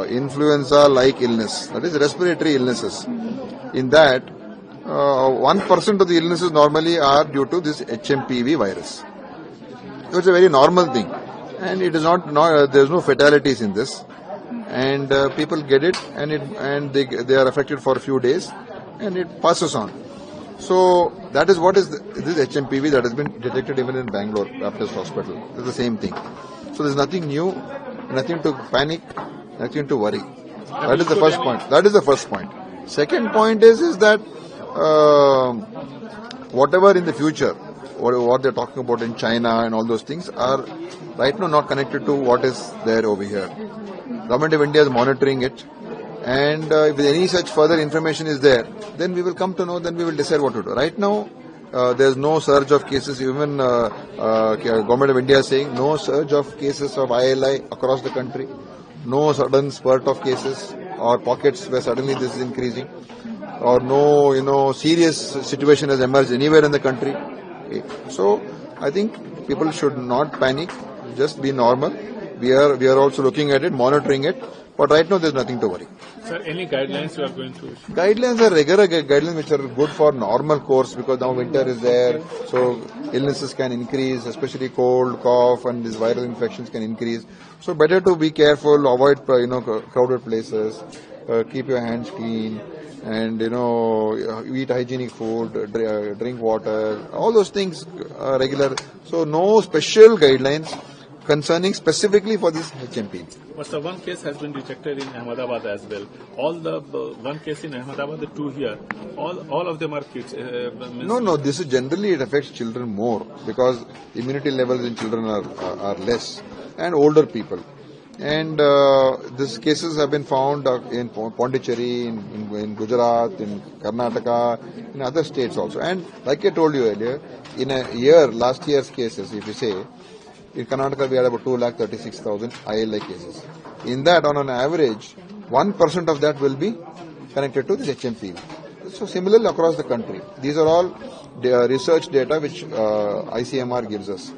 influenza-like illness, that is respiratory illnesses. In that, 1% of the illnesses normally are due to this HMPV virus. So it's a very normal thing, and it is not there's no fatalities in this, and people get it, and they are affected for a few days, and it passes on. So that is what is this HMPV that has been detected even in Bangalore Baptist Hospital. It's the same thing. So there's nothing new, nothing to panic, nothing to worry. That is the first point. That is the first point. Second point is that whatever in the future, what they're talking about in China and all those things are right now not connected to what is there over here. Government of India is monitoring it, and if any such further information is there, then we will come to know, then we will decide what to do. Right now, there's no surge of cases. Even Government of India is saying no surge of cases of ILI across the country, no sudden spurt of cases or pockets where suddenly this is increasing, or no serious situation has emerged anywhere in the country. So I think people should not panic, just be normal. We are also looking at it, monitoring it, but right now there's nothing to worry. Sir, any guidelines you are going to issue? Guidelines are regular guidelines which are good for normal course, because now winter is there, so illnesses can increase, especially cold, cough, and these viral infections can increase. So better to be careful, avoid crowded places, keep your hands clean, and eat hygienic food, drink water. All those things are regular. So no special guidelines concerning specifically for this HMP. But sir, one case has been detected in Ahmedabad as well. All the one case in Ahmedabad, the two here, all of them are kids. No, this is generally it affects children more, because immunity levels in children are less, and older people. And these cases have been found in Pondicherry, in Gujarat, in Karnataka, in other states also. And like I told you earlier, in a year, last year's cases, if you say, in Karnataka we had about 236,000 ILI cases. In that, on an average, 1% of that will be connected to this HMPV. So similarly across the country. These are all research data which ICMR gives us.